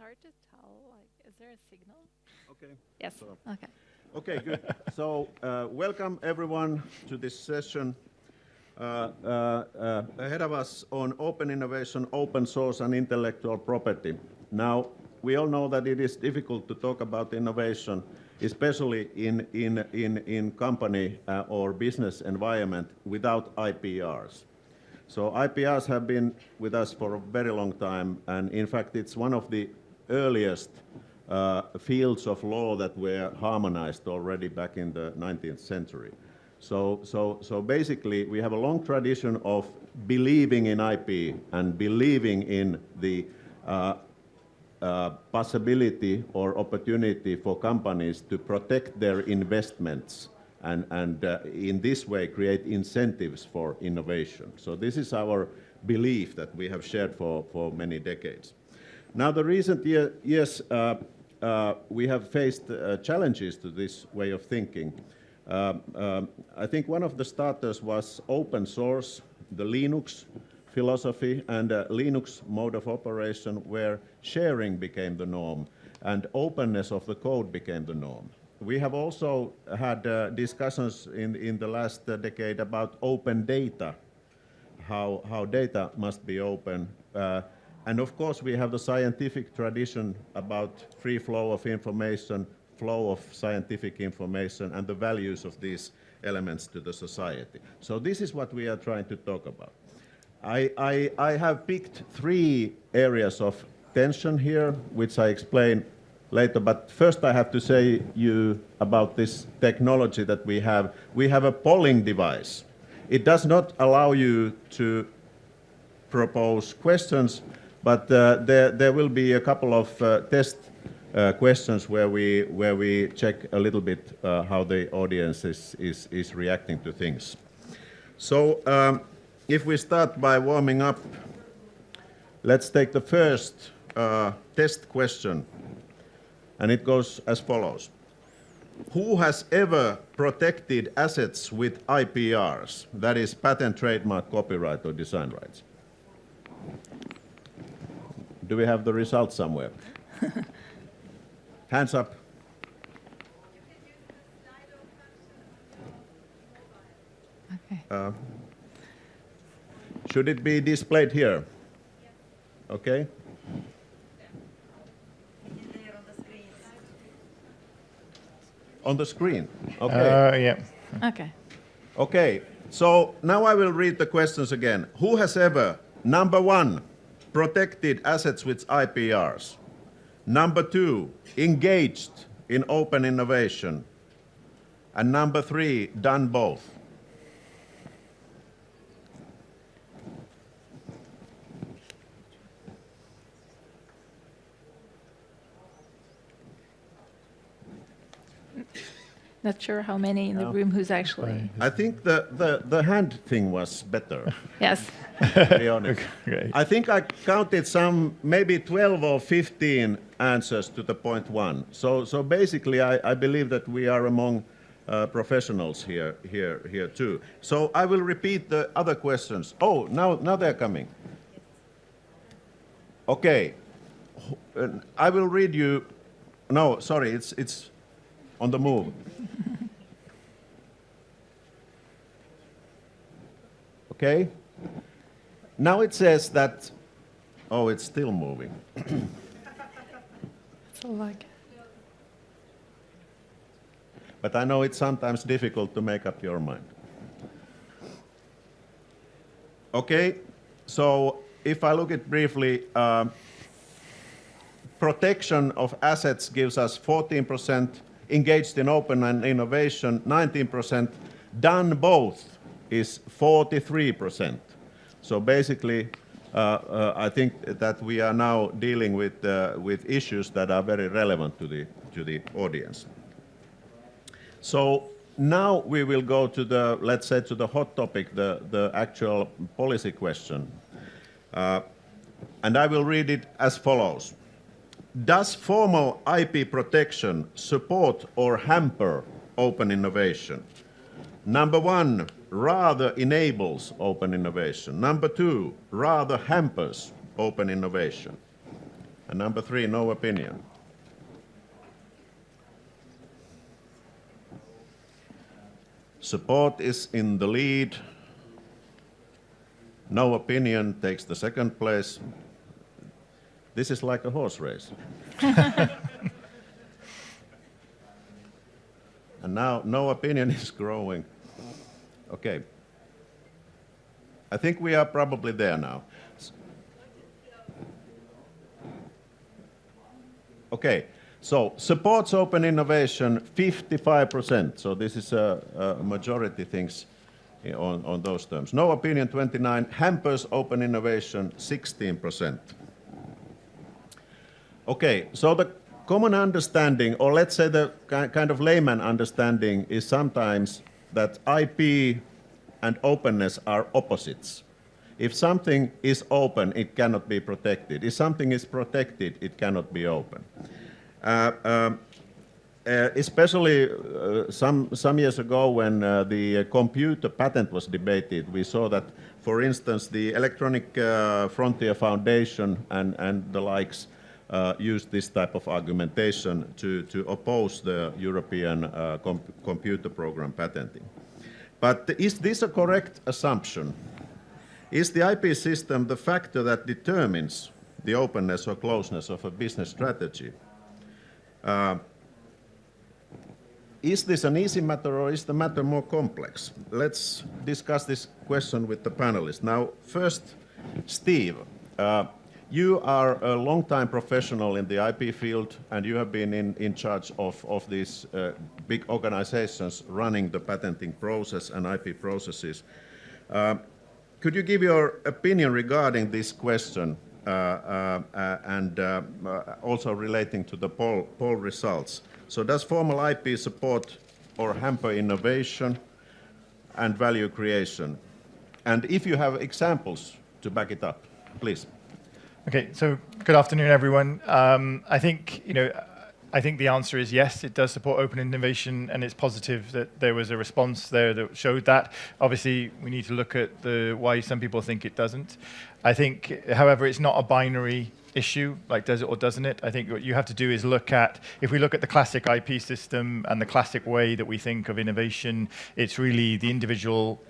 hard to tell. Like, is there a signal? Okay. Yes. So, Okay. okay, good. So, welcome everyone to this session. Ahead of us on open innovation, open source, and intellectual property. Now, we all know that it is difficult to talk about innovation, especially in company or business environment without IPRs. So IPRs have been with us for a very long time, and in fact, it's one of the earliest fields of law that were harmonized already back in the 19th century. So basically, we have a long tradition of believing in IP and believing in the possibility or opportunity for companies to protect their investments and in this way create incentives for innovation. So this is our belief that we have shared for many decades. Now, the recent years, we have faced challenges to this way of thinking. I think one of the starters was open source, the Linux philosophy and Linux mode of operation where sharing became the norm and openness of the code became the norm. We have also had discussions in the last decade about open data, how data must be open. And of course, we have the scientific tradition about free flow of information, flow of scientific information, and the values of these elements to the society. So this is what we are trying to talk about. I have picked 3 areas of tension here, which I explain later, but first I have to say you about this technology that we have. We have a polling device. It does not allow you to propose questions, but there will be a couple of test questions where we check a little bit how the audience is reacting to things. So if we start by warming up, let's take the first test question, and it goes as follows. Who has ever protected assets with IPRs, that is patent, trademark, copyright, or design rights? Do we have the results somewhere? Hands up. Okay. Should it be displayed here? Okay. On the screen. Okay. Yeah. Okay. Okay. So now I will read the questions again. Who has ever, number 1, protected assets with IPRs? Number 2, engaged in open innovation? And number 3, done both? Not sure how many in the room who's actually. I think the hand thing was better. Yes. To be honest. Okay. I think I counted some maybe 12 or 15 answers to the point 1. So basically, I believe that we are among professionals here too. So I will repeat the other questions. Oh, now they're coming. Okay. I will read you. No, sorry, it's on the move. Okay. Now it says that, oh, it's still moving. So like. But I know it's sometimes difficult to make up your mind. Okay, so if I look at briefly, protection of assets gives us 14%, engaged in open and innovation 19%, done both is 43%. So basically, I think that we are now dealing with issues that are very relevant to the audience. So now we will go to the, let's say, to the hot topic, the actual policy question. And I will read it as follows. Does formal IP protection support or hamper open innovation? Number 1, rather enables open innovation. Number 2, rather hampers open innovation. And number 3, no opinion. Support is in the lead. No opinion takes the second place. This is like a horse race. And now no opinion is growing. Okay. I think we are probably there now. Okay, so supports open innovation 55%. So this is a majority things on those terms. No opinion 29%, hampers open innovation 16%. Okay, so the common understanding, or let's say the kind of layman understanding, is sometimes that IP and openness are opposites. If something is open, it cannot be protected. If something is protected, it cannot be open. Especially some years ago when the computer patent was debated, we saw that, for instance, the Electronic Frontier Foundation and the likes used this type of argumentation to oppose the European computer program patenting. But is this a correct assumption? Is the IP system the factor that determines the openness or closeness of a business strategy? Is this an easy matter or is the matter more complex? Let's discuss this question with the panelists. Now, first, Steve, you are a long-time professional in the IP field and you have been in charge of these big organizations running the patenting process and IP processes. Could you give your opinion regarding this question and also relating to the poll results? So does formal IP support or hamper innovation and value creation? And if you have examples to back it up, please. Okay, so good afternoon, everyone. I think the answer is yes, it does support open innovation, and it's positive that there was a response there that showed that. Obviously, we need to look at why some people think it doesn't. I think, however, it's not a binary issue, like does it or doesn't it. I think what you have to do is if we look at the classic IP system and the classic way that we think of innovation, it's really the individual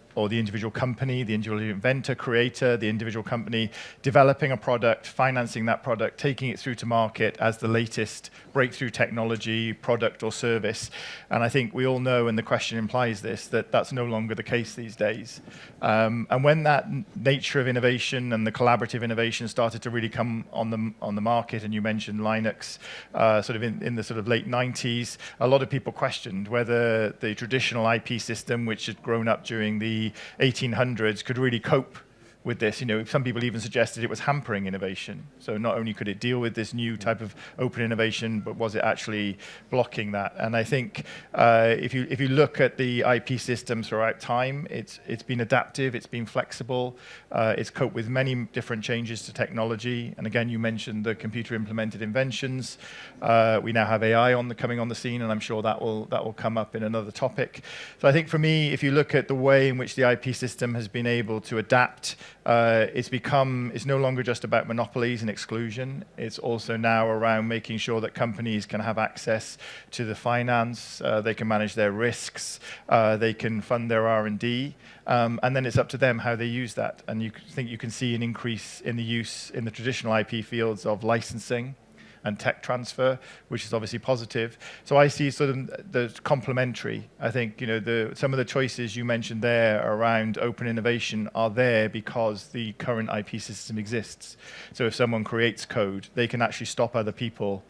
company, the individual inventor, creator, the individual company developing a product, financing that product, taking it through to market as the latest breakthrough technology, product or service. And I think we all know, and the question implies this, that that's no longer the case these days. And when that nature of innovation and the collaborative innovation started to really come on the market, and you mentioned Linux sort of in the sort of late 90s, a lot of people questioned whether the traditional IP system, which had grown up during the 1800s, could really cope with this. Some people even suggested it was hampering innovation. So not only could it deal with this new type of open innovation, but was it actually blocking that? And I think if you look at the IP systems throughout time, it's been adaptive, it's been flexible, it's coped with many different changes to technology. And again, you mentioned the computer implemented inventions. We now have AI coming on the scene, and I'm sure that will come up in another topic. So I think for me, if you look at the way in which the IP system has been able to adapt, it's no longer just about monopolies and exclusion. It's also now around making sure that companies can have access to the finance, they can manage their risks, they can fund their R&D, and then it's up to them how they use that. And you can see an increase in the use in the traditional IP fields of licensing and tech transfer, which is obviously positive. So I see sort of the complementary. I think some of the choices you mentioned there around open innovation are there because the current IP system exists. So if someone creates code, they can actually stop other people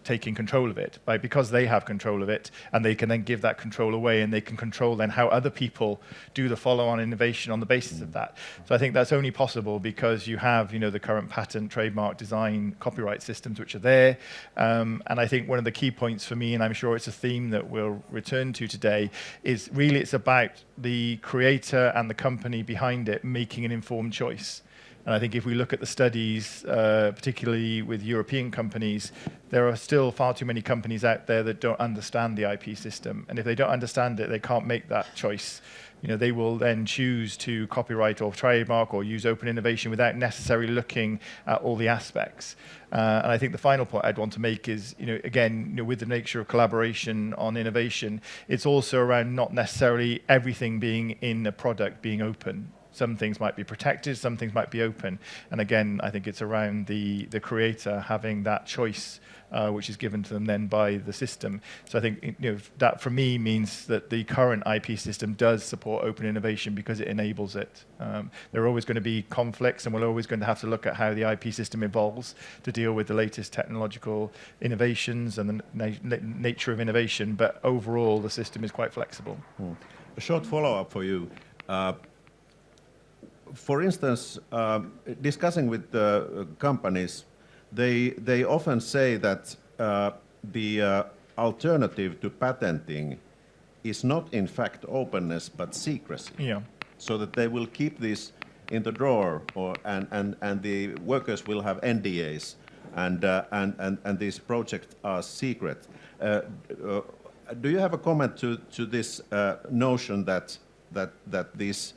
taking control of it, because they have control of it, and they can then give that control away, and they can control then how other people do the follow-on innovation on the basis of that. So I think that's only possible because you have the current patent, trademark, design, copyright systems which are there. And I think one of the key points for me, and I'm sure it's a theme that we'll return to today, is really it's about the creator and the company behind it making an informed choice. And I think if we look at the studies, particularly with European companies, there are still far too many companies out there that don't understand the IP system. And if they don't understand it, they can't make that choice they will then choose to copyright or trademark or use open innovation without necessarily looking at all the aspects. And I think the final point I'd want to make is, again, with the nature of collaboration on innovation, it's also around not necessarily everything being in a product being open. Some things might be protected, some things might be open. And again, I think it's around the creator having that choice, which is given to them then by the system. So I think that for me means that the current IP system does support open innovation because it enables it. There are always going to be conflicts, and we're always going to have to look at how the IP system evolves to deal with the latest technological innovations and the nature of innovation. But overall, the system is quite flexible. A short follow-up for you. For instance, discussing with companies, they often say that the alternative to patenting is not in fact openness but secrecy. Yeah. So that they will keep this in the drawer, and the workers will have NDAs, and these projects are secret. Do you have a comment to this notion that these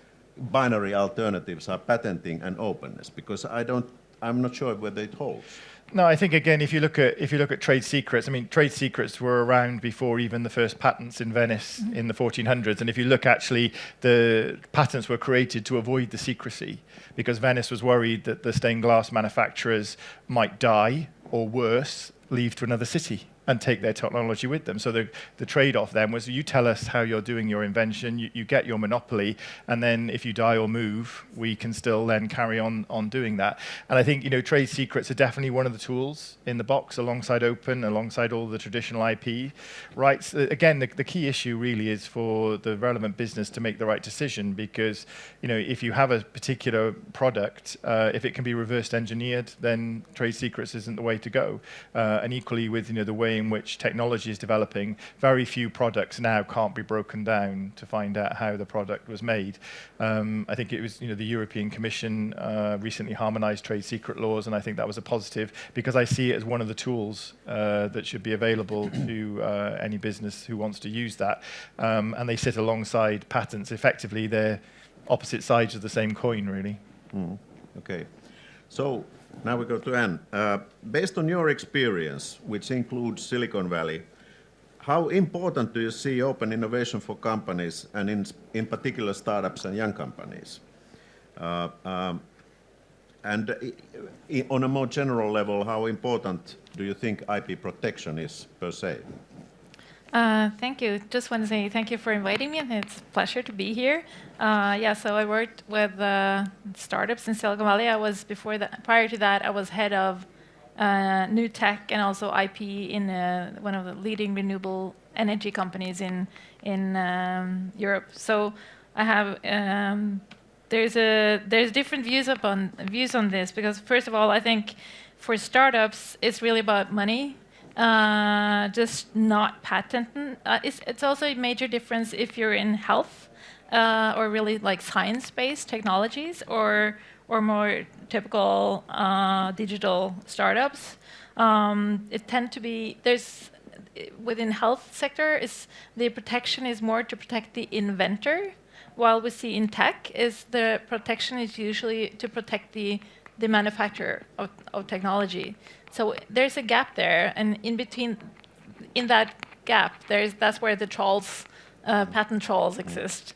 binary alternatives are patenting and openness? Because I'm not sure whether it holds. No, I think again, if you look at trade secrets, I mean, trade secrets were around before even the first patents in Venice in the 1400s. And if you look, actually, the patents were created to avoid the secrecy because Venice was worried that the stained glass manufacturers might die, or worse, leave to another city and take their technology with them. So the trade-off then was, you tell us how you're doing your invention, you get your monopoly, and then if you die or move, we can still then carry on doing that. And I think trade secrets are definitely one of the tools in the box, alongside open, alongside all the traditional IP rights. Again, the key issue really is for the relevant business to make the right decision, because if you have a particular product, if it can be reversed engineered, then trade secrets isn't the way to go. And equally with the way in which technology is developing, very few products now can't be broken down to find out how the product was made. I think it was the European Commission recently harmonized trade secret laws, and I think that was a positive, because I see it as one of the tools that should be available to any business who wants to use that. And they sit alongside patents. Effectively, they're opposite sides of the same coin, really. Okay. So now we go to Anne. Based on your experience, which includes Silicon Valley, how important do you see open innovation for companies, and in particular startups and young companies? And on a more general level, how important do you think IP protection is per se? Thank you. Just want to say thank you for inviting me, and it's a pleasure to be here. So I worked with startups in Silicon Valley. Prior to that, I was head of new tech and also IP in one of the leading renewable energy companies in Europe. So I have there's different views on this, because first of all, I think for startups it's really about money. Just not patenting. It's also a major difference if you're in health or really like science-based technologies, or more typical digital startups. It tend to be within health sector the protection is more to protect the inventor, while we see in tech the protection is usually to protect the manufacturer of technology. So there's a gap there, and in that gap, that's where the patent trolls exist.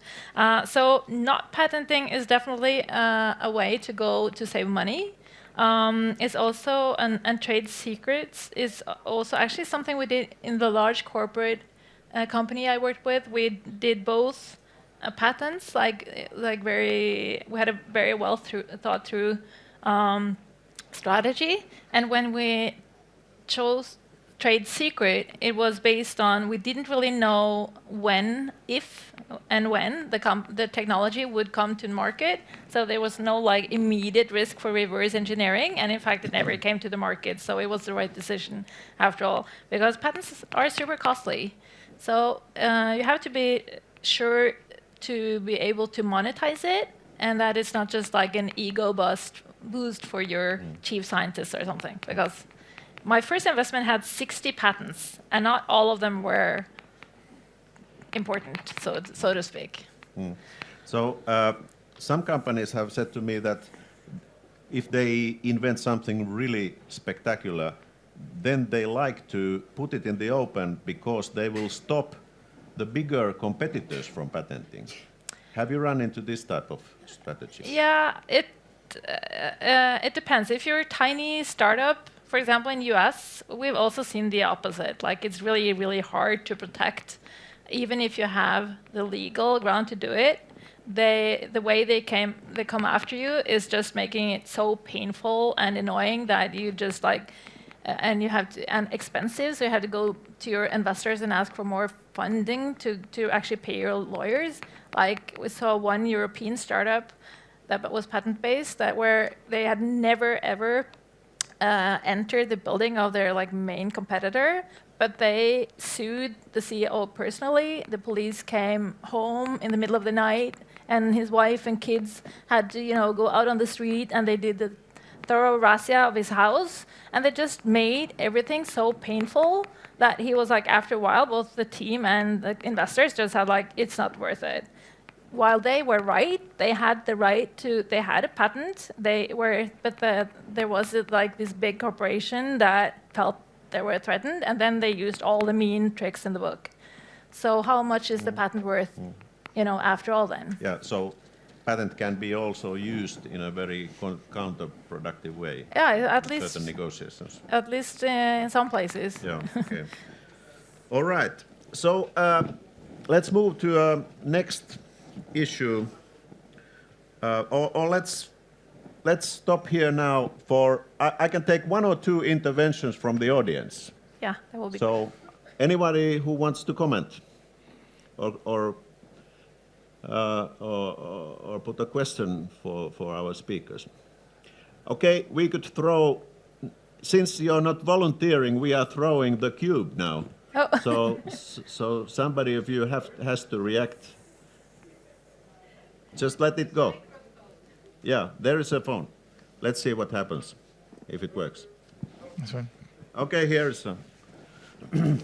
So not patenting is definitely a way to go to save money. It's also, and trade secrets is also actually something we did in the large corporate company I worked with. We did both patents, we had a very well thought through strategy, and when we chose trade secret, it was based on we didn't really know if and when the technology would come to market. So there was no immediate risk for reverse engineering, and in fact, it never came to the market. So it was the right decision after all, because patents are super costly. So you have to be sure to be able to monetize it, and that it's not just like an ego boost for your chief scientist or something. Because my first investment had 60 patents, and not all of them were important, so to speak. So some companies have said to me that if they invent something really spectacular, then they like to put it in the open because they will stop the bigger competitors from patenting. Have you run into this type of strategy? Yeah, it depends. If you're a tiny startup, for example, in US, we've also seen the opposite. Like it's really, really hard to protect, even if you have the legal ground to do it. The way they come after you is just making it so painful and annoying that you just like, and expensive. So you have to go to your investors and ask for more funding to actually pay your lawyers. Like we saw one European startup that was patent-based where they had never ever entered the building of their like main competitor, but they sued the CEO personally. The police came home in the middle of the night, and his wife and kids had to go out on the street, and they did the thorough razzia of his house, and they just made everything so painful that he was like, after a while, both the team and the investors just had like, it's not worth it. While they were right, they had the right they had a patent. There was like this big corporation that felt they were threatened, and then they used all the mean tricks in the book. So how much is the patent worth, after all then? Yeah, so patent can be also used in a very counterproductive way. Yeah, at least certain negotiations. At least in some places. Yeah. Okay. All right. So let's move to next issue, or let's stop here now. I can take one or two interventions from the audience. Yeah, that will be. So, anybody who wants to comment, or put a question for our speakers. Okay, we could throw. Since you're not volunteering, we are throwing the cube now. Oh. So somebody of you has to react. Just let it go. Yeah, there is a phone. Let's see what happens, if it works. This one. Okay, here's a... I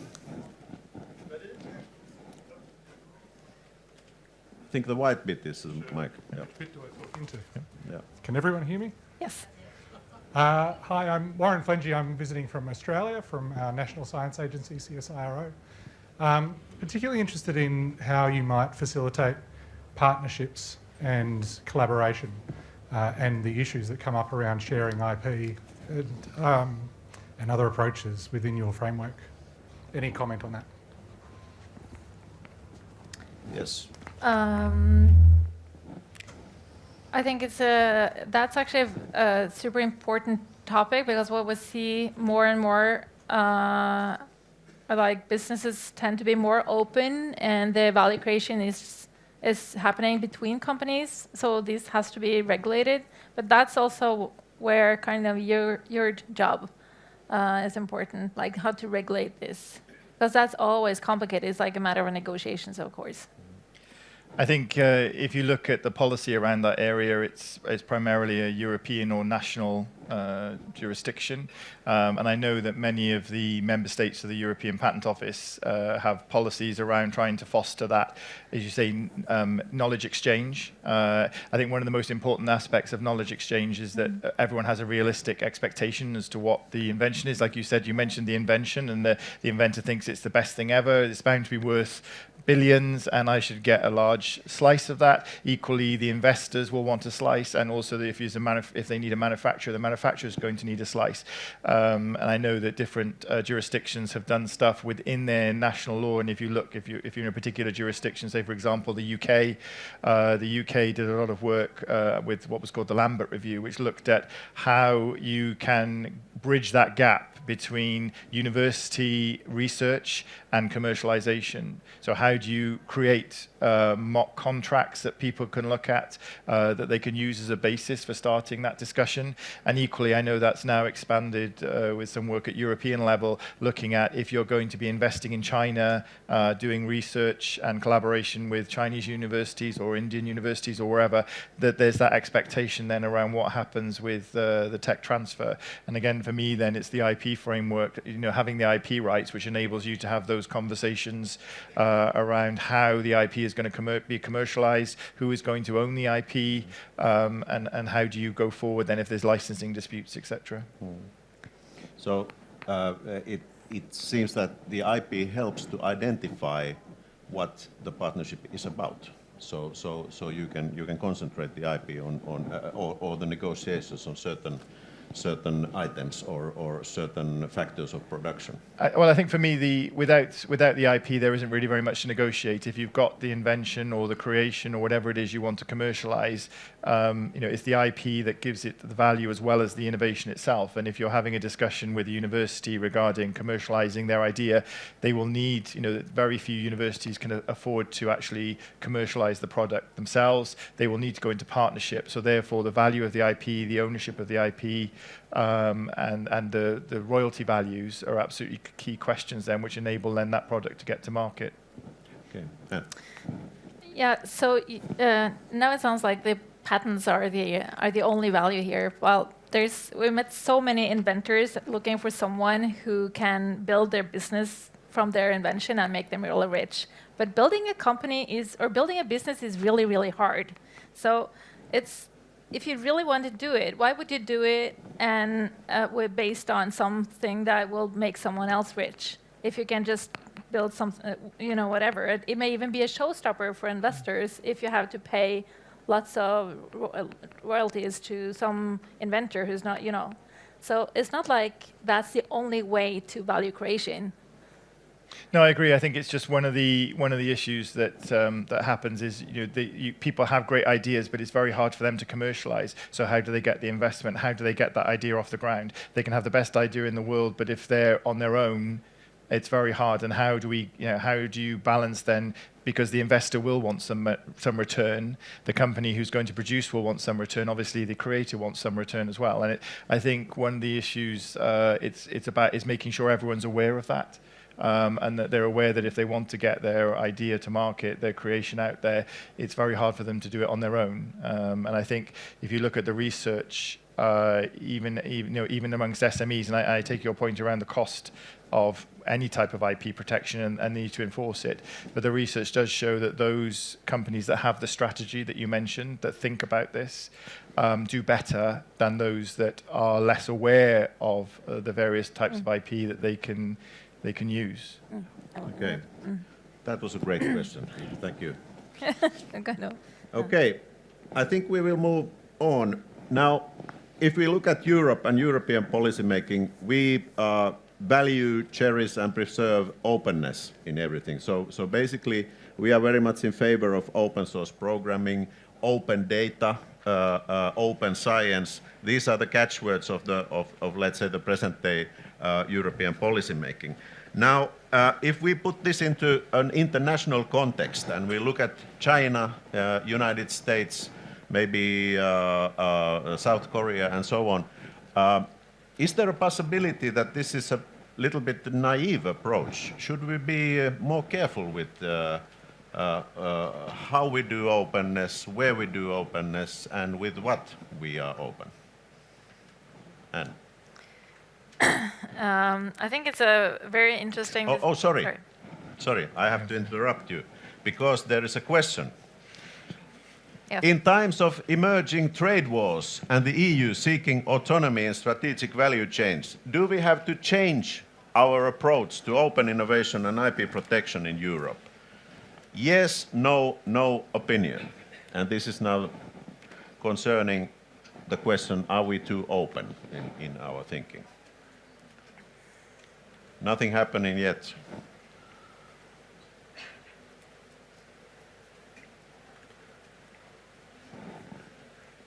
think the white bit is the mic. Yeah. Which bit do I talk into? Yeah. Can everyone hear me? Yes. Hi, I'm Warren Flengy. I'm visiting from Australia, from our National Science Agency, CSIRO. Particularly interested in how you might facilitate partnerships and collaboration and the issues that come up around sharing IP and other approaches within your framework. Any comment on that? Yes. I think that's actually a super important topic, because what we see more and more are like businesses tend to be more open, and the value creation is happening between companies. So this has to be regulated, but that's also where kind of your job is important, like how to regulate this, because that's always complicated. It's like a matter of negotiations, of course. I think if you look at the policy around that area, it's primarily a European or national jurisdiction. And I know that many of the member states of the European Patent Office have policies around trying to foster that, as you say, knowledge exchange. I think one of the most important aspects of knowledge exchange is that everyone has a realistic expectation as to what the invention is. Like you said, you mentioned the invention, and the inventor thinks it's the best thing ever. It's bound to be worth billions, and I should get a large slice of that. Equally, the investors will want a slice, and also if they need a manufacturer, the manufacturer is going to need a slice. And I know that different jurisdictions have done stuff within their national law. And if you're in a particular jurisdiction, say for example the UK did a lot of work with what was called the Lambert Review, which looked at how you can bridge that gap between university research and commercialization. So how do you create mock contracts that people can look at, that they can use as a basis for starting that discussion? And equally, I know that's now expanded with some work at European level, looking at if you're going to be investing in China, doing research and collaboration with Chinese universities or Indian universities or wherever, that there's that expectation then around what happens with the tech transfer. And again, for me, then it's the IP framework, having the IP rights, which enables you to have those conversations around how the IP is is going to be commercialized, who is going to own the IP, and how do you go forward then if there's licensing disputes, etc. So it seems that the IP helps to identify what the partnership is about. So you can concentrate the IP on or the negotiations on certain items or certain factors of production. Well, I think for me, without the IP, there isn't really very much to negotiate. If you've got the invention or the creation or whatever it is you want to commercialize, it's the IP that gives it the value as well as the innovation itself. And if you're having a discussion with a university regarding commercializing their idea, they will need, very few universities can afford to actually commercialize the product themselves. They will need to go into partnership. So therefore, the value of the IP, the ownership of the IP, and the royalty values are absolutely key questions then, which enable then that product to get to market. Okay. Yeah. Yeah. So now it sounds like the patents are the only value here. Well, we met so many inventors looking for someone who can build their business from their invention and make them really rich. But building a business is really, really hard. So if you really want to do it, why would you do it and based on something that will make someone else rich? If you can just build something, whatever. It may even be a showstopper for investors if you have to pay lots of royalties to some inventor who's not, So it's not like that's the only way to value creation. No, I agree. I think it's just one of the issues that that happens is people have great ideas, but it's very hard for them to commercialize. So how do they get the investment? How do they get that idea off the ground? They can have the best idea in the world, but if they're on their own, it's very hard. And how do you balance then? Because the investor will want some return. The company who's going to produce will want some return. Obviously, the creator wants some return as well. And I think one of the issues it's about is making sure everyone's aware of that. And that they're aware that if they want to get their idea to market, their creation out there, it's very hard for them to do it on their own. And I think if you look at the research, even amongst SMEs, and I take your point around the cost of any type of IP protection and need to enforce it, but the research does show that those companies that have the strategy that you mentioned, that think about this, do better than those that are less aware of the various types of IP that they can use. Okay. That was a great question. Thank you. No. Okay. I think we will move on. Now, if we look at Europe and European policymaking, we value, cherish, and preserve openness in everything. So basically, we are very much in favor of open source programming, open data, open science. These are the catchwords of let's say, the present day European policymaking. Now, if we put this into an international context and we look at China, United States, maybe South Korea and so on, is there a possibility that this is a little bit naive approach? Should we be more careful with how we do openness, where we do openness, and with what we are open? Anne? I think it's a very interesting... Sorry, I have to interrupt you, because there is a question. Yes. In times of emerging trade wars and the EU seeking autonomy in strategic value chains, do we have to change our approach to open innovation and IP protection in Europe? Yes, no, no opinion. And this is now concerning the question, are we too open in our thinking? Nothing happening yet.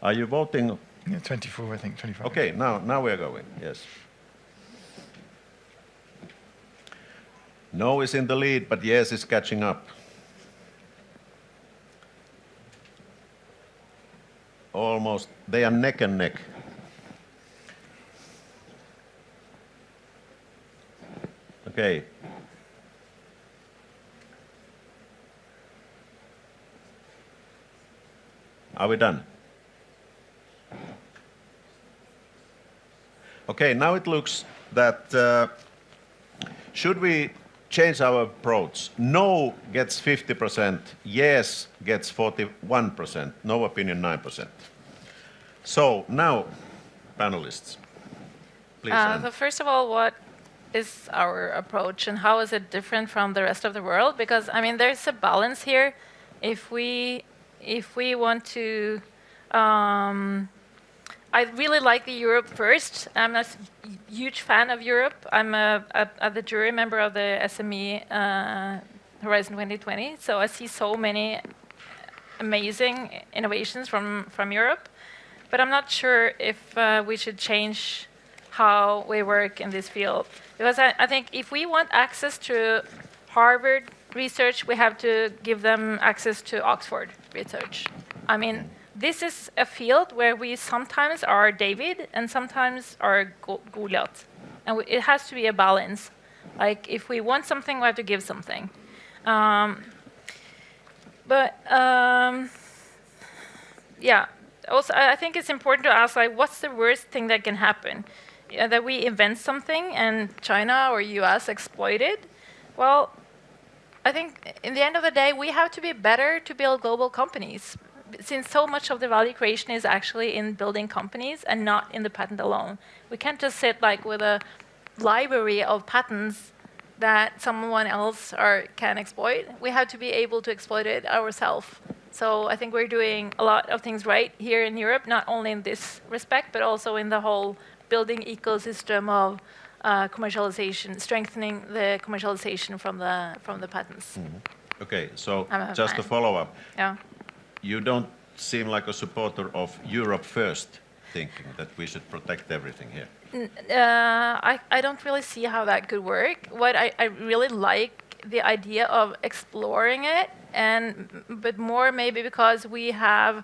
Are you voting? Yeah, 24, I think, 25. Okay, now we're going, yes. No is in the lead, but yes is catching up. Almost, they are neck and neck. Okay. Are we done? Okay, now it looks that should we change our approach. No gets 50%, yes gets 41%, no opinion 9%. So now, panelists, please. So first of all, what is our approach and how is it different from the rest of the world? Because I mean, there's a balance here. If we want to, I really like the Europe first. I'm a huge fan of Europe. I'm the jury member of the SME Horizon 2020, so I see so many amazing innovations from Europe. But I'm not sure if we should change how we work in this field. Because I think if we want access to Harvard research, we have to give them access to Oxford research. I mean, this is a field where we sometimes are David and sometimes are Goliath. And it has to be a balance. Like, if we want something, we have to give something. Yeah. Also, I think it's important to ask, like, what's the worst thing that can happen? That we invent something and China or US exploit it? Well, I think in the end of the day, we have to be better to build global companies, since so much of the value creation is actually in building companies and not in the patent alone. We can't just sit like with a library of patents that someone else can exploit. We have to be able to exploit it ourselves. So I think we're doing a lot of things right here in Europe, not only in this respect, but also in the whole building ecosystem of commercialization, strengthening the commercialization from the patents. Okay, so just to follow up. Yeah. You don't seem like a supporter of Europe first thinking, that we should protect everything here. I don't really see how that could work. What I really like the idea of exploring it, but more maybe because we have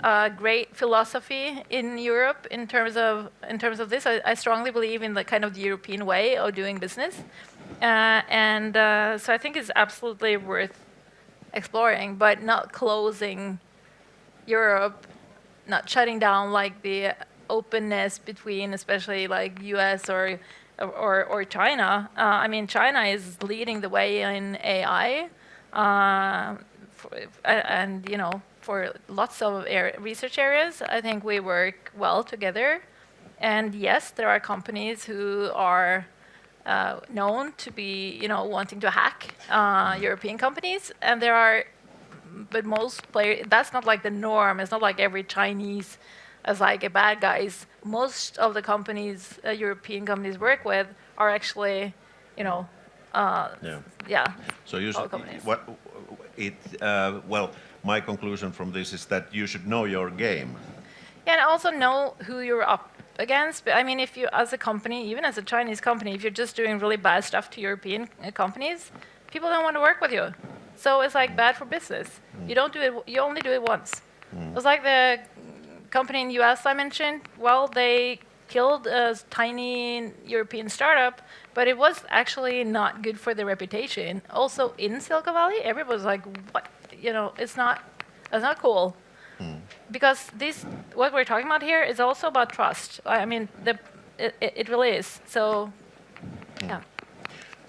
a great philosophy in Europe in terms of this. I strongly believe in the kind of the European way of doing business, so I think it's absolutely worth exploring, but not closing Europe, not shutting down like the openness between, especially like U.S. or China. I mean, China is leading the way in AI, and you know, for lots of research areas, I think we work well together. And yes, there are companies who are known to be, you know, wanting to hack European companies, and there are, but most players, that's not like the norm. It's not like every Chinese as like a bad guys. Most of the companies European companies work with are actually, you know, yeah. So you should, well, my conclusion from this is that you should know your game. Yeah, and also know who you're up against. I mean, if you, as a company, even as a Chinese company, if you're just doing really bad stuff to European companies, people don't want to work with you. So it's like bad for business. You don't do it. You only do it once. It's like the company in the US I mentioned. Well, they killed a tiny European startup, but it was actually not good for their reputation. Also in Silicon Valley, everybody's like, what? You know, it's not cool. Because what we're talking about here is also about trust. I mean, it really is. So, yeah.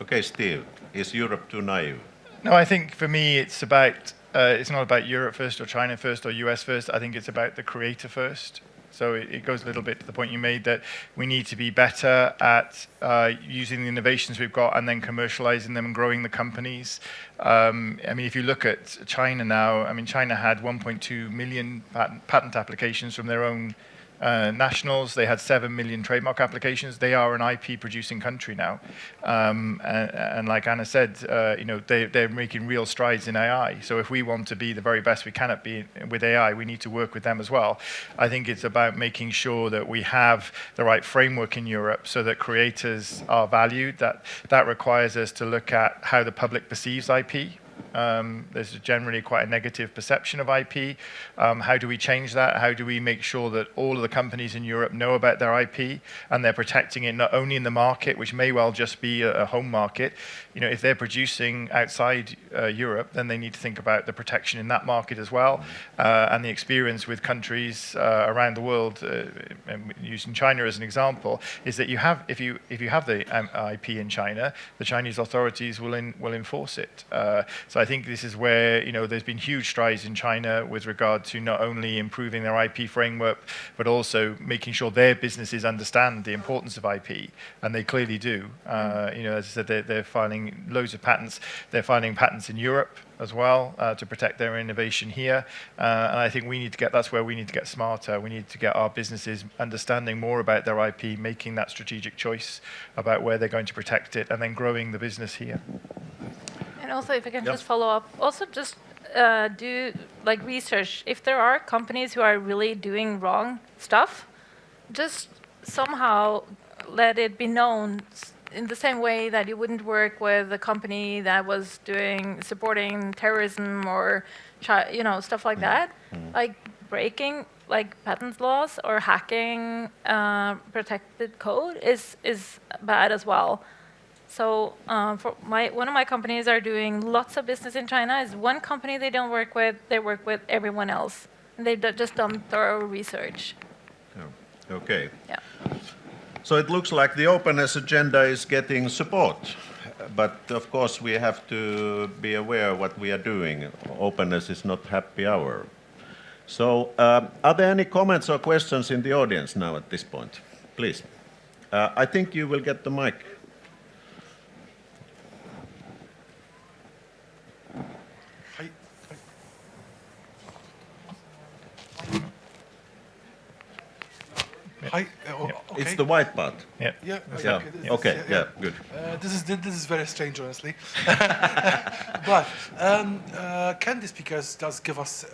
Okay, Steve, is Europe too naive? No, I think for me it's about, it's not about Europe first or China first or US first. I think it's about the creator first. So it goes a little bit to the point you made that we need to be better at using the innovations we've got and then commercializing them and growing the companies. I mean, if you look at China now, I mean, China had 1.2 million patent applications from their own nationals. They had 7 million trademark applications. They are an IP-producing country now, and like Anna said, you know, they're making real strides in AI. So if we want to be the very best we can be with AI, we need to work with them as well. I think it's about making sure that we have the right framework in Europe so that creators are valued. That requires us to look at how the public perceives IP. There's generally quite a negative perception of IP. How do we change that? How do we make sure that all of the companies in Europe know about their IP and they're protecting it not only in the market, which may well just be a home market. If they're producing outside Europe, then they need to think about the protection in that market as well. And the experience with countries around the world, using China as an example, is that if you have the IP in China, the Chinese authorities will enforce it. So I think this is where there's been huge strides in China with regard to not only improving their IP framework, but also making sure their businesses understand the importance of IP, and they clearly do. As I said, they're filing loads of patents. They're filing patents in Europe as well to protect their innovation here. And I think that's where we need to get smarter. We need to get our businesses understanding more about their IP, making that strategic choice about where they're going to protect it, and then growing the business here. And also, if I can just follow up, also just do research. If there are companies who are really doing wrong stuff, just somehow let it be known in the same way that you wouldn't work with a company that was supporting terrorism or stuff like that, like breaking patent laws or hacking protected code is bad as well. So one of my companies are doing lots of business in China. Is one company they don't work with, they work with everyone else, and they've just done thorough research. Oh, okay. Yeah. So it looks like the openness agenda is getting support, but of course we have to be aware what we are doing. Openness is not happy hour. So are there any comments or questions in the audience now at this point? Please. I think you will get the mic. Hi. Okay. It's the white part. Yeah. Yeah. Yeah. Okay. Yeah. Good. This is very strange, honestly. But can the speakers just give us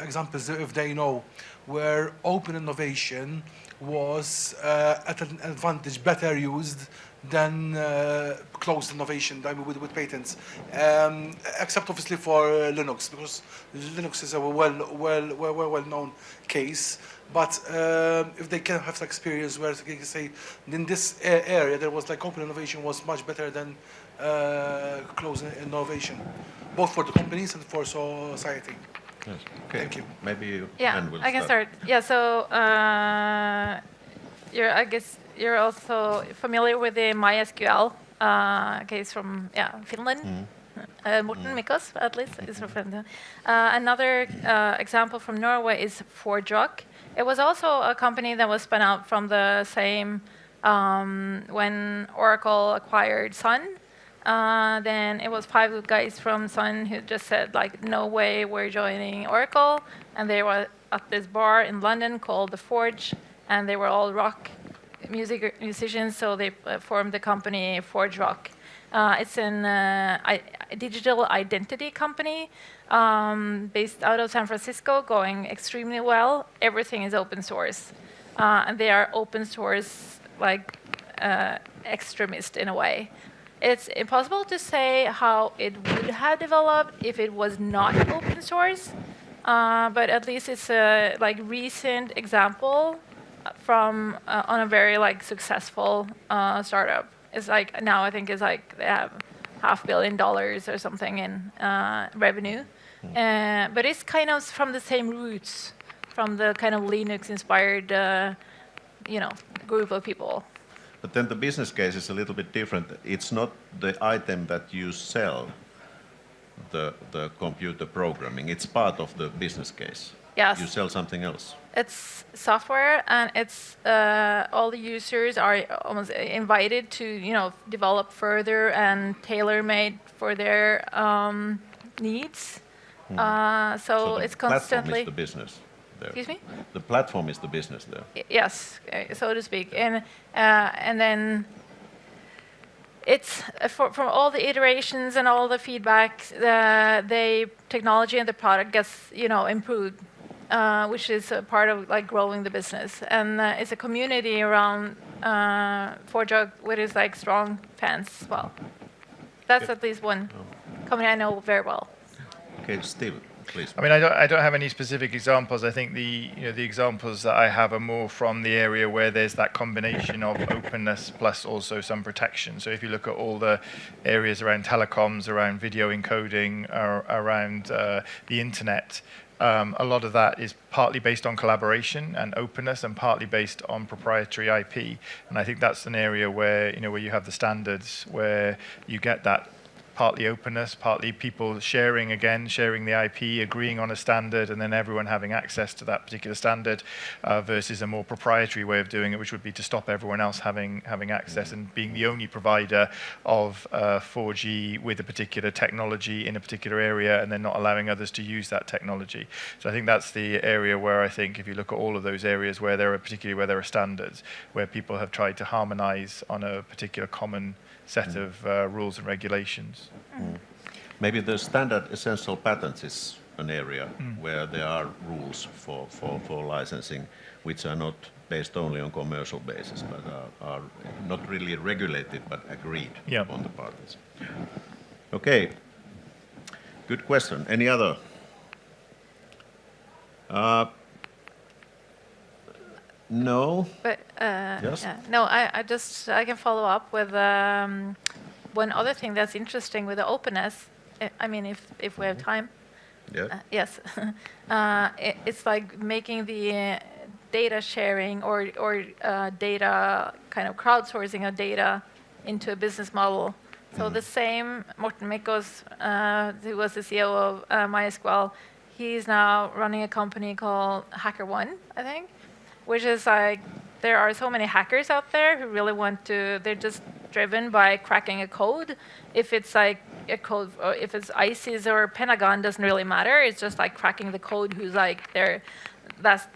examples, if they know, where open innovation was at an advantage better used than closed innovation, I mean, with patents, except obviously for Linux, because Linux is a well-known case. But if they can have experience where they can say in this area there was open innovation was much better than closed innovation, both for the companies and for society. Yes. Okay. Thank you. Maybe you will I can start. Yeah, so I guess you're also familiar with the MySQL case from Finland. Morten Mikos, at least, is a friend. Another example from Norway is ForgeRock. It was also a company that was spun out from the same when Oracle acquired Sun. Then it was 5 guys from Sun who just said, no way, we're joining Oracle. And they were at this bar in London called The Forge, and they were all rock musicians, so they formed the company ForgeRock. It's a digital identity company based out of San Francisco, going extremely well. Everything is open source. And they are open source, extremist in a way. It's impossible to say how it would have developed if it was not open source. But at least it's a recent example from on a very successful startup. It's now I think it's they have $500 million or something in revenue, but it's kind of from the same roots, from the kind of Linux-inspired, group of people. But then the business case is a little bit different. It's not the item that you sell, the computer programming. It's part of the business case. Yes. You sell something else. It's software, and it's all the users are almost invited to develop further and tailor-made for their needs. So it's constantly. The platform is the business there. Excuse me? The platform is the business there. Yes, so to speak, and then it's from all the iterations and all the feedback, the technology and the product gets improved. Which is a part of growing the business, and it's a community around ForgeRock with strong fans as well. That's at least one company I know very well. Okay, Steve, please. I mean, I don't have any specific examples. I think the examples that I have are more from the area where there's that combination of openness plus also some protection. So if you look at all the areas around telecoms, around video encoding, around the internet, a lot of that is partly based on collaboration and openness, and partly based on proprietary IP. And I think that's an area where where you have the standards, where you get that partly openness, partly people sharing the IP, agreeing on a standard, and then everyone having access to that particular standard, versus a more proprietary way of doing it, which would be to stop everyone else having access and being the only provider of 4G with a particular technology in a particular area, and then not allowing others to use that technology. So I think that's the area where I think if you look at all of those areas where particularly where there are standards, where people have tried to harmonize on a particular common set of rules and regulations. Maybe the standard essential patents is an area where there are rules for licensing, which are not based only on commercial basis, but are not really regulated, but agreed on the parties. Okay, good question. Any other? No. But Yes? yeah, no, I can follow up with one other thing that's interesting with the openness. I mean, if we have time. Yeah. Yes, it's like making the data sharing or data kind of crowdsourcing of data into a business model. So the same Morten Mikkos, who was the CEO of MySQL, he's now running a company called HackerOne, I think, which is like, there are so many hackers out there who really want to, they're just driven by cracking a code. If it's like a code, or if it's ISIS or Pentagon, doesn't really matter. It's just like cracking the code who's like, that's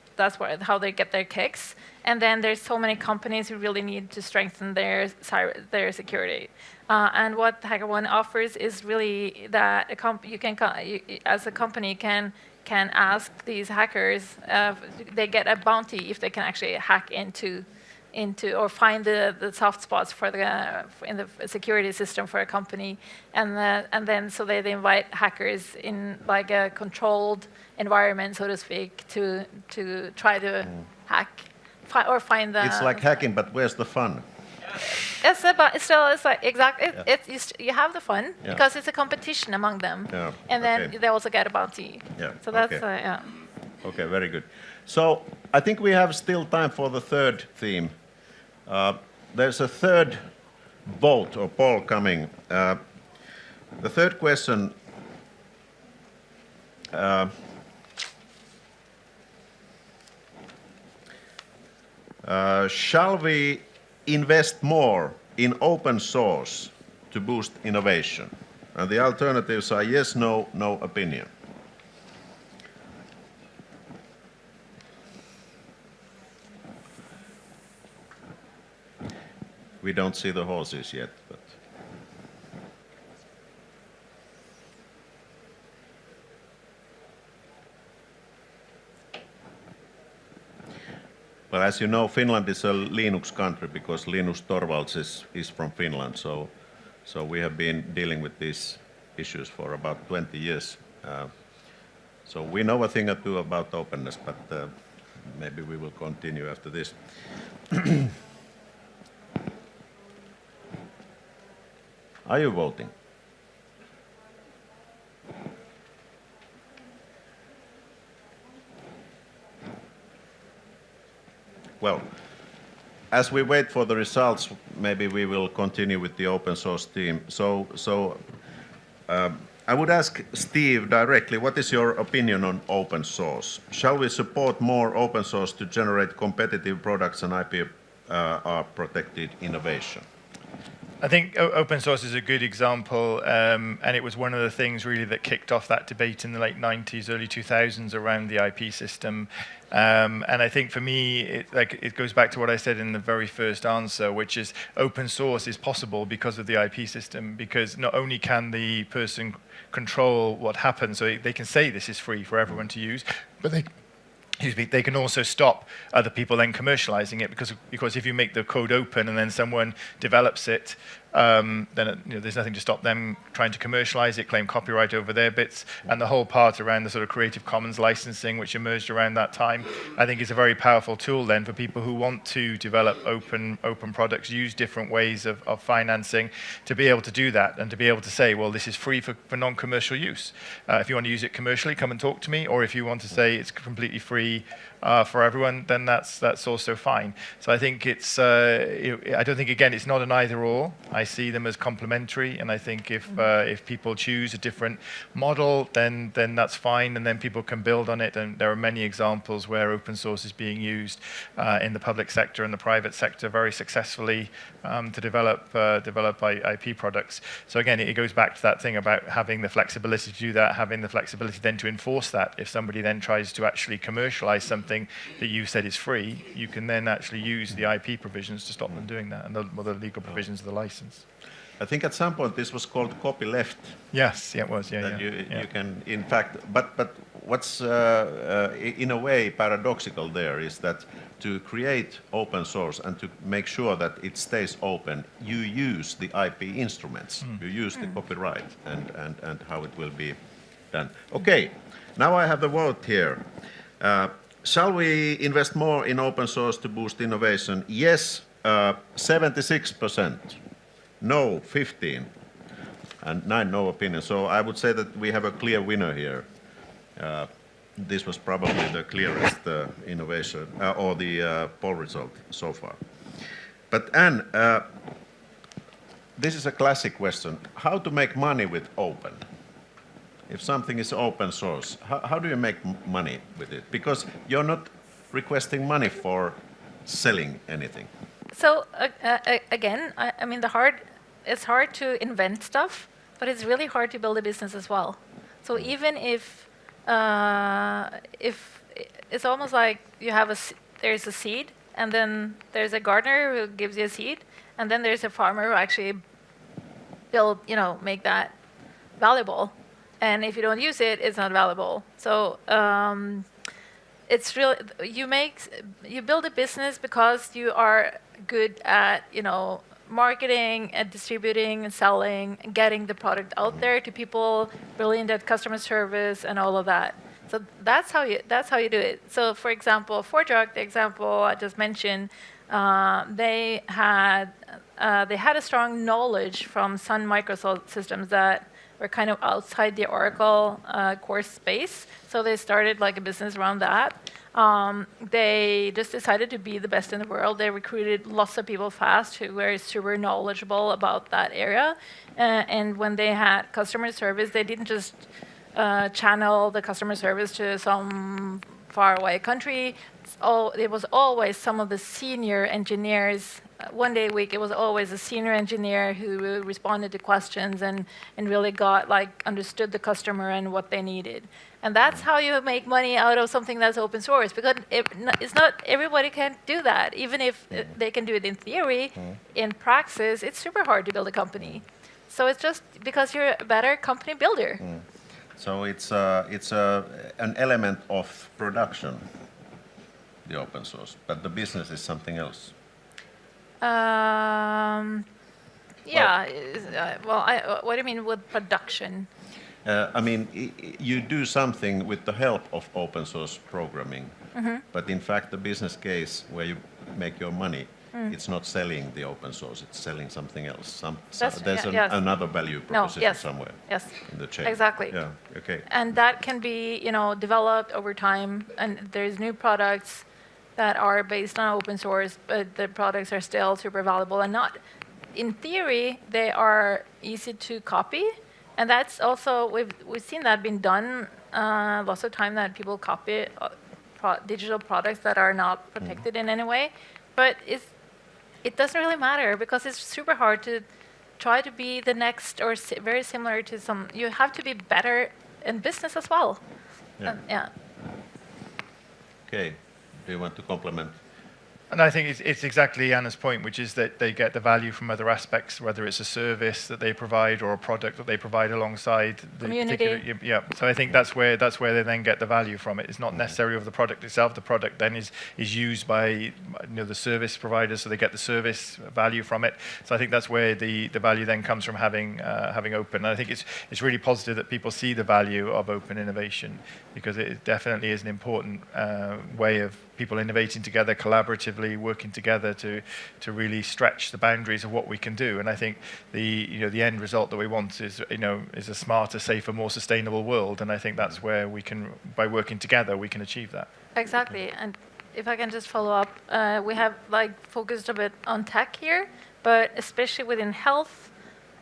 how they get their kicks. And then there's so many companies who really need to strengthen their security. And what HackerOne offers is really that as a company can ask these hackers, they get a bounty if they can actually hack into or find the soft spots in the security system for a company, and then so they invite hackers in like a controlled environment, so to speak, to try to hack or find the. It's like hacking, but where's the fun? It's like exactly. You have the fun because it's a competition among them, and then they also get a bounty. Yeah. So that's okay. Okay, very good. So I think we have still time for the third theme. There's a third vote or poll coming. The third question. Shall we invest more in open source to boost innovation? And the alternatives are yes, no, no opinion. We don't see the horses yet, but. Well, as you know, Finland is a Linux country because Linus Torvalds is from Finland. So we have been dealing with these issues for about 20 years. So we know a thing or two about openness, but maybe we will continue after this. Are you voting? Well, as we wait for the results, maybe we will continue with the open source team. So I would ask Steve directly, what is your opinion on open source? Shall we support more open source to generate competitive products and IP protected innovation? I think open source is a good example, and it was one of the things really that kicked off that debate in the late 90s, early 2000s around the IP system. And I think for me, it goes back to what I said in the very first answer, which is open source is possible because of the IP system, because not only can the person control what happens, so they can say this is free for everyone to use, but they can also stop other people then commercializing it, because if you make the code open and then someone develops it then there's nothing to stop them trying to commercialize it, claim copyright over their bits, and the whole part around the sort of Creative Commons licensing, which emerged around that time, I think is a very powerful tool then for people who want to develop open products, use different ways of financing, to be able to do that and to be able to say, well, this is free for non-commercial use. If you want to use it commercially, come and talk to me, or if you want to say it's completely free for everyone, then that's also fine. So I think it's, I don't think, again, it's not an either or. I see them as complementary, and I think if people choose a different model, then that's fine, and then people can build on it. And there are many examples where open source is being used in the public sector and the private sector very successfully to develop IP products. So again, it goes back to that thing about having the flexibility to do that, having the flexibility then to enforce that. If somebody then tries to actually commercialize something that you said is free, you can then actually use the IP provisions to stop them doing that, and the legal provisions of the license. I think at some point this was called copyleft. Yes, yeah, it was. Yeah, That yeah. you can, in fact, but what's in a way paradoxical there is that to create open source and to make sure that it stays open, you use the IP instruments, you use the copyright and how it will be done. Okay, now I have the vote here. Shall we invest more in open source to boost innovation? Yes, 76%. No, 15%. And 9 no opinions. So I would say that we have a clear winner here. This was probably the clearest innovation or the poll result so far. But Anne, this is a classic question. How to make money with open? If something is open source, how do you make money with it? Because you're not requesting money for selling anything. So again, I mean, it's hard to invent stuff, but it's really hard to build a business as well. So even if it's almost like you have there's a seed, and then there's a gardener who gives you a seed, and then there's a farmer who actually make that valuable. And if you don't use it, it's not valuable. So it's really you build a business because you are good at marketing and distributing and selling and getting the product out there to people, brilliant at customer service and all of that. So that's how you do it. So for example, ForgeRock, the example I just mentioned, they had a strong knowledge from Sun Microsystems that were kind of outside the Oracle core space. So they started like a business around that. They just decided to be the best in the world. They recruited lots of people fast who were super knowledgeable about that area. And when they had customer service, they didn't just channel the customer service to some faraway country. It was always some of the senior engineers. One day a week, it was always a senior engineer who responded to questions and really understood the customer and what they needed. And that's how you make money out of something that's open source, because it's not everybody can do that. Even if they can do it in theory, in praxis, it's super hard to build a company. So it's just because you're a better company builder. So it's an element of production, the open source, but the business is something else. What do you mean with production? I mean, you do something with the help of open source programming, but in fact, the business case where you make your money, it's not selling the open source; it's selling something else. There's another value proposition somewhere in the chain. Exactly. Yeah. Okay. And that can be, developed over time, and there's new products that are based on open source, but the products are still super valuable and not. In theory, they are easy to copy. And that's also, we've seen that being done lots of time, that people copy digital products that are not protected in any way. But it doesn't really matter, because it's super hard to try to be the next or very similar to some. You have to be better in business as well. Yeah. Okay. Do you want to complement? And I think it's exactly Anna's point, which is that they get the value from other aspects, whether it's a service that they provide or a product that they provide alongside the Community. particular. Yeah. So I think that's where they then get the value from it. It's not necessarily of the product itself. The product then is used by the service providers, so they get the service value from it. So I think that's where the value then comes from having open. And I think it's really positive that people see the value of open innovation, because it definitely is an important way of people innovating together, collaboratively working together to really stretch the boundaries of what we can do. And I think the end result that we want is a smarter, safer, more sustainable world. And I think that's where we can, by working together, we can achieve that. Exactly. And if I can just follow up, we have focused a bit on tech here, but especially within health,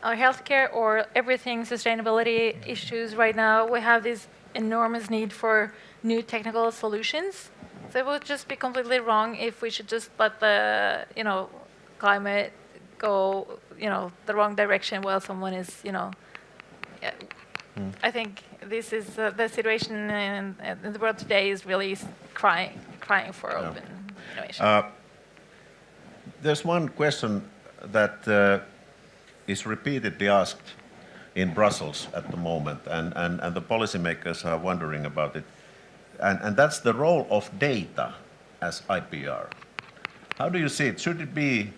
or healthcare, or everything sustainability issues right now, we have this enormous need for new technical solutions. So it would just be completely wrong if we should just let the climate go the wrong direction while someone is I think this is the situation in the world today is really crying for open innovation. There's one question that is repeatedly asked in Brussels at the moment, and the policymakers are wondering about it. And that's the role of data as IPR. How do you see it? Should it be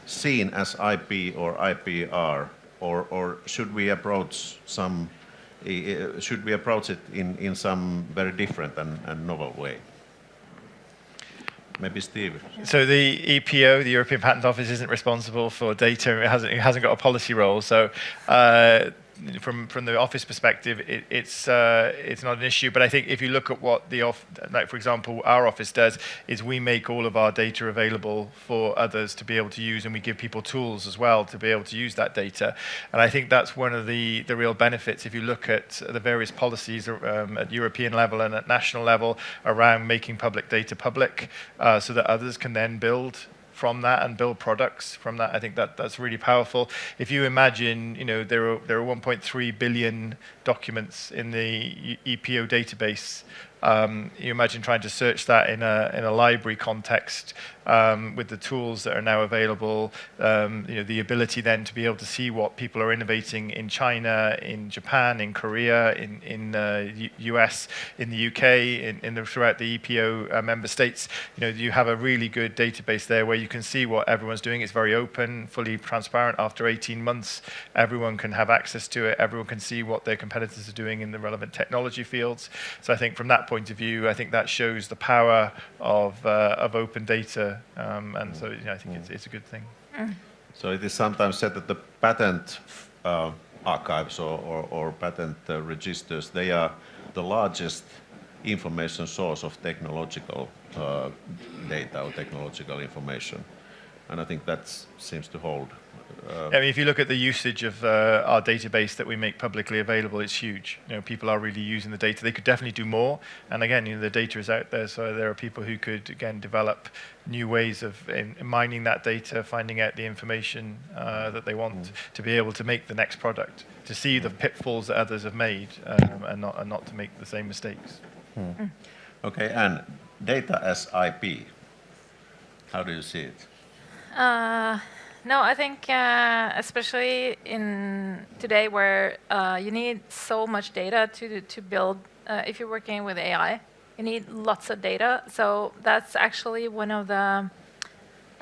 seen as IP or IPR, or should we approach it in some very different and novel way? Maybe Steve. So the EPO, the European Patent Office, isn't responsible for data. It hasn't got a policy role. So from the office perspective, it's not an issue. But I think if you look at what for example, our office does, is we make all of our data available for others to be able to use, and we give people tools as well to be able to use that data. And I think that's one of the real benefits. If you look at the various policies at European level and at national level around making public data public, so that others can then build from that and build products from that, I think that's really powerful. If you imagine, there are 1.3 billion documents in the EPO database. You imagine trying to search that in a library context with the tools that are now available. The ability then to be able to see what people are innovating in China, in Japan, in Korea, in the US, in the UK, throughout the EPO member states. You have a really good database there where you can see what everyone's doing. It's very open, fully transparent. After 18 months, everyone can have access to it. Everyone can see what their competitors are doing in the relevant technology fields. So I think from that point of view, I think that shows the power of open data, and so I think it's a good thing. So it is sometimes said that the patent archives or patent registers, they are the largest information source of technological data or technological information, and I think that seems to hold. I mean, if you look at the usage of our database that we make publicly available, it's huge. People are really using the data. They could definitely do more. And again, the data is out there, so there are people who could, again, develop new ways of mining that data, finding out the information that they want to be able to make the next product, to see the pitfalls that others have made, and not to make the same mistakes. Okay, and data as IP, how do you see it? No, I think especially in today where you need so much data to build, if you're working with AI, you need lots of data. So that's actually one of the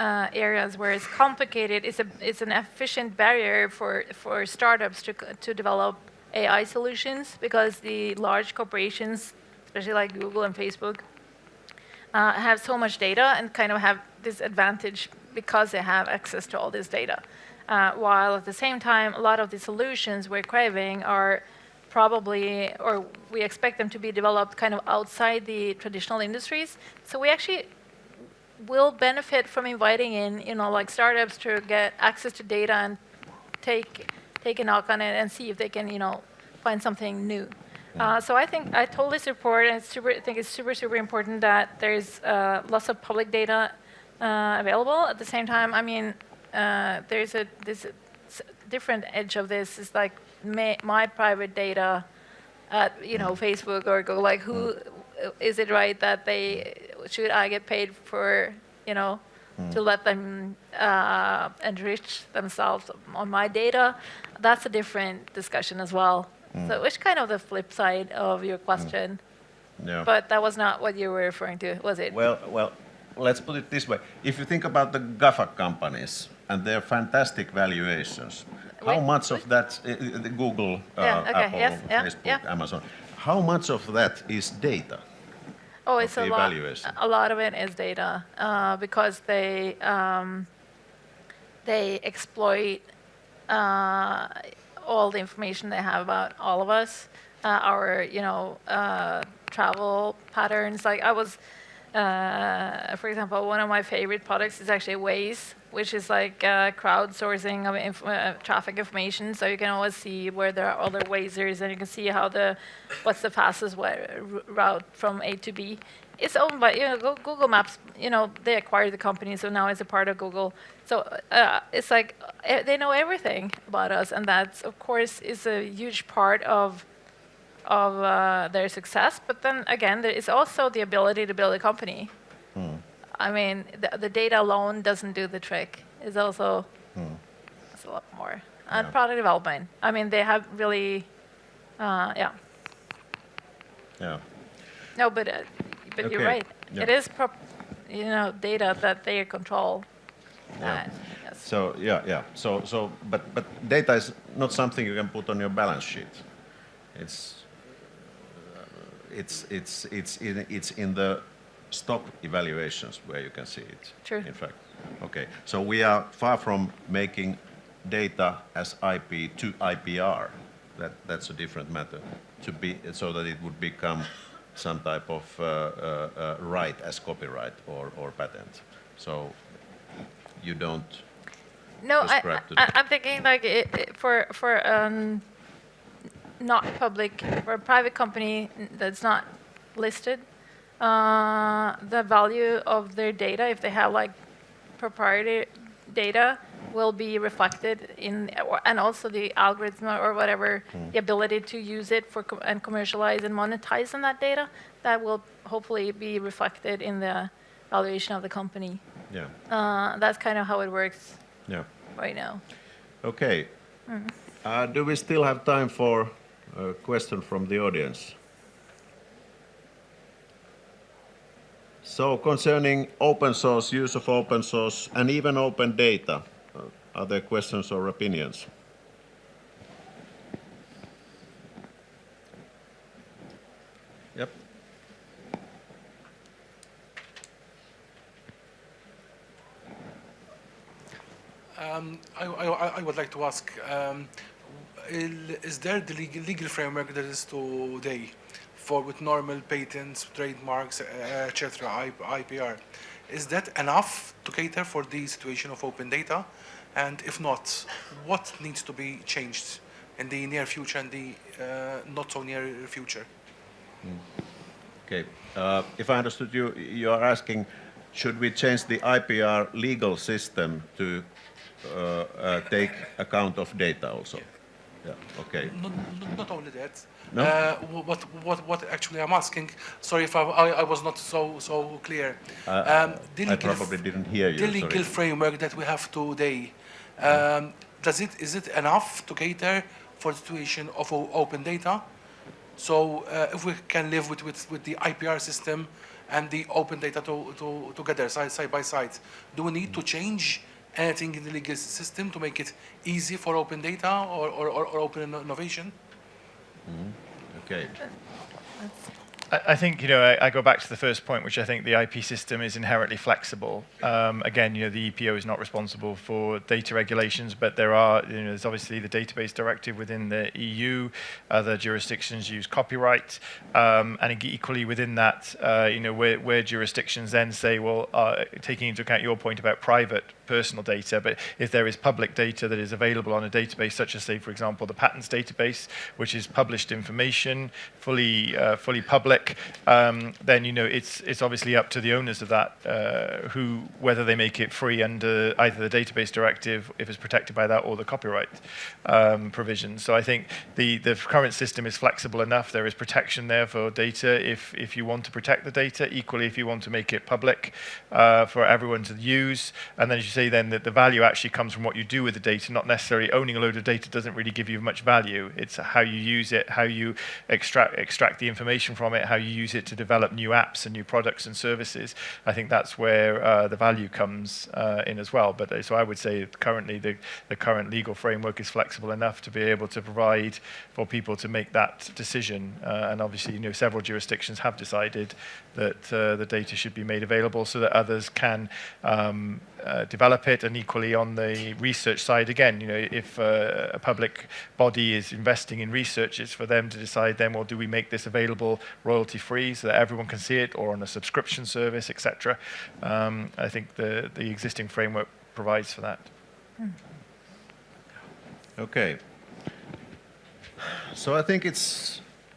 areas where it's complicated. It's an efficient barrier for startups to develop AI solutions, because the large corporations, especially like Google and Facebook, have so much data and kind of have this advantage because they have access to all this data. While at the same time, a lot of the solutions we're craving are probably, or we expect them to be developed kind of outside the traditional industries. So we actually will benefit from inviting in, like startups to get access to data and take a knock on it and see if they can, find something new. So I think I totally support, and I think it's super important that there's lots of public data available. At the same time, I mean, there's this different edge of this. Is like my private data at Facebook or Google. Like, who is it right that should I get paid for you know, to let them enrich themselves on my data. That's a different discussion as well. So it's kind of the flip side of your question. Yeah. But that was not what you were referring to, was it? Well, let's put it this way. If you think about the GAFA companies and their fantastic valuations, how much of that, the Google, Apple, Facebook, Amazon, how much of that is data? Oh, it's the a lot. evaluation? A lot of it is data because they exploit all the information they have about all of us, our travel patterns. Like I was, for example, one of my favorite products is actually Waze, which is like crowdsourcing of traffic information. So you can always see where there are other Wazers, and you can see what's the fastest route from A to B. It's owned by Google Maps. They acquired the company, so now it's a part of Google. So it's like they know everything about us, and that, of course, is a huge part of their success. But then again, there is also the ability to build a company. I mean, the data alone doesn't do the trick. It's also it's a lot more. And product development. I mean, they have really, yeah. No, but Okay. you're right. Yeah. It is data that they control. Yeah. Yes. So but data is not something you can put on your balance sheet. It's in the stock evaluations where you can see it. True. In fact, okay. So we are far from making data as IP to IPR. That's a different matter. So that it would become some type of right as copyright or patent. So you don't. No, prescribe to that. I'm thinking like for not public, for a private company that's not listed, the value of their data, if they have like proprietary data, will be reflected and also the algorithm or whatever, the ability to use it and commercialize and monetize on that data, that will hopefully be reflected in the valuation of the company. Yeah. That's kind of how it works Yeah. right now. Okay. Do we still have time for a question from the audience? So concerning open source, use of open source, and even open data, are there questions or opinions? Yep. I would like to ask, is there the legal framework that is today with normal patents, trademarks, etc., IPR? Is that enough to cater for the situation of open data? And if not, what needs to be changed in the near future and the not so near future? Okay. If I understood you, you are asking, should we change the IPR legal system to take account of data also? Yeah. Okay. Not only that. No? What actually I'm asking? Sorry if I was not so clear. I probably didn't hear you. The legal framework that we have today, is it enough to cater for the situation of open data? So if we can live with the IPR system and the open data together side by side, do we need to change anything in the legal system to make it easy for open data or open innovation? Okay. I think, I go back to the first point, which I think the IP system is inherently flexible. Again, the EPO is not responsible for data regulations, but there's obviously the database directive within the EU. Other jurisdictions use copyright, and equally within that, where jurisdictions then say, well, taking into account your point about private personal data, but if there is public data that is available on a database, such as, say, for example, the patents database, which is published information, fully public, then it's obviously up to the owners of that, whether they make it free under either the database directive, if it's protected by that, or the copyright provisions. So I think the current system is flexible enough. There is protection there for data if you want to protect the data. Equally, if you want to make it public for everyone to use. And then as you say, then that the value actually comes from what you do with the data, not necessarily owning a load of data doesn't really give you much value. It's how you use it, how you extract the information from it, how you use it to develop new apps and new products and services. I think that's where the value comes in as well. But so I would say currently the current legal framework is flexible enough to be able to provide for people to make that decision. And obviously, several jurisdictions have decided that the data should be made available so that others can develop it. And equally on the research side, again, if a public body is investing in research, it's for them to decide then, well, do we make this available royalty free so that everyone can see it, or on a subscription service, etc. I think the existing framework provides for that. Okay. So I think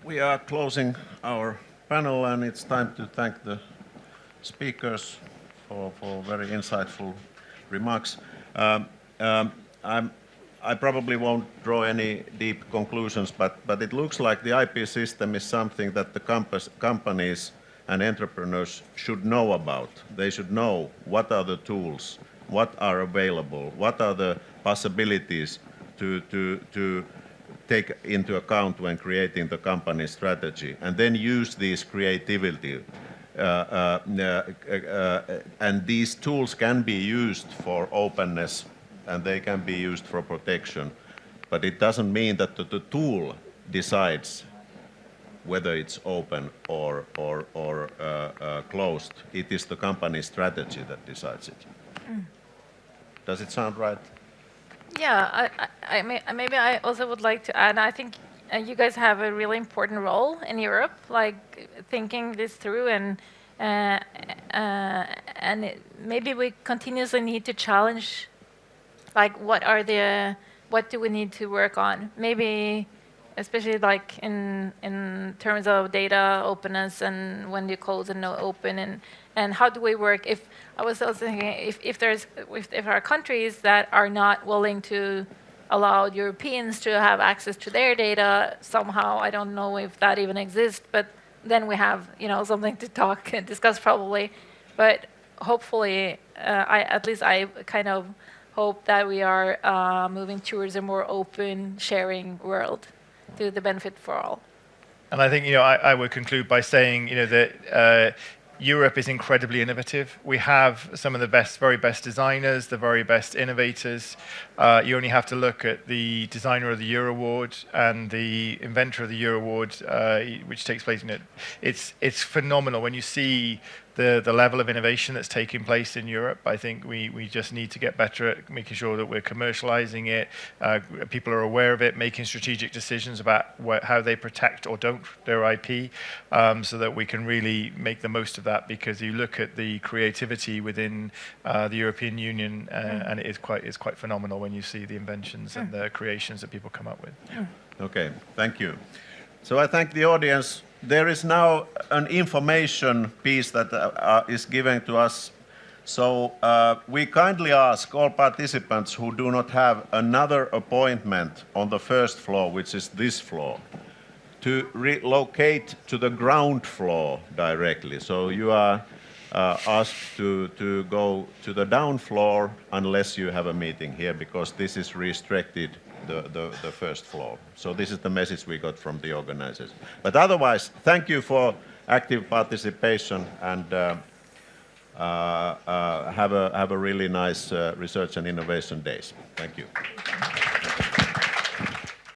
we are closing our panel, and it's time to thank the speakers for very insightful remarks. I probably won't draw any deep conclusions, but it looks like the IP system is something that the companies and entrepreneurs should know about. They should know what are the tools, what are available, what are the possibilities to take into account when creating the company strategy, and then use this creativity. And these tools can be used for openness, and they can be used for protection. But it doesn't mean that the tool decides whether it's open or closed. It is the company strategy that decides it. Does it sound right? Yeah, maybe I also would like to add, I think you guys have a really important role in Europe, like thinking this through, and maybe we continuously need to challenge, like what do we need to work on? Maybe, especially like in terms of data openness and when you close and no open, and how do we work? I was also thinking if there are countries that are not willing to allow Europeans to have access to their data somehow, I don't know if that even exists, but then we have something to talk and discuss probably. But hopefully, I kind of hope that we are moving towards a more open, sharing world to the benefit for all. And I think I would conclude by saying that Europe is incredibly innovative. We have some of the very best designers, the very best innovators. You only have to look at the Designer of the Year Award and the Inventor of the Year Award, which takes place in it. It's phenomenal when you see the level of innovation that's taking place in Europe. I think we just need to get better at making sure that we're commercializing it, people are aware of it, making strategic decisions about how they protect or don't their IP, so that we can really make the most of that, because you look at the creativity within the European Union, and it is quite phenomenal when you see the inventions and the creations that people come up with. Okay, thank you. So I thank the audience. There is now an information piece that is given to us. So we kindly ask all participants who do not have another appointment on the first floor, which is this floor, to relocate to the ground floor directly. So you are asked to go to the down floor unless you have a meeting here, because this is restricted the first floor. So this is the message we got from the organizers. But otherwise, thank you for active participation, and have a really nice research and innovation days. Thank you.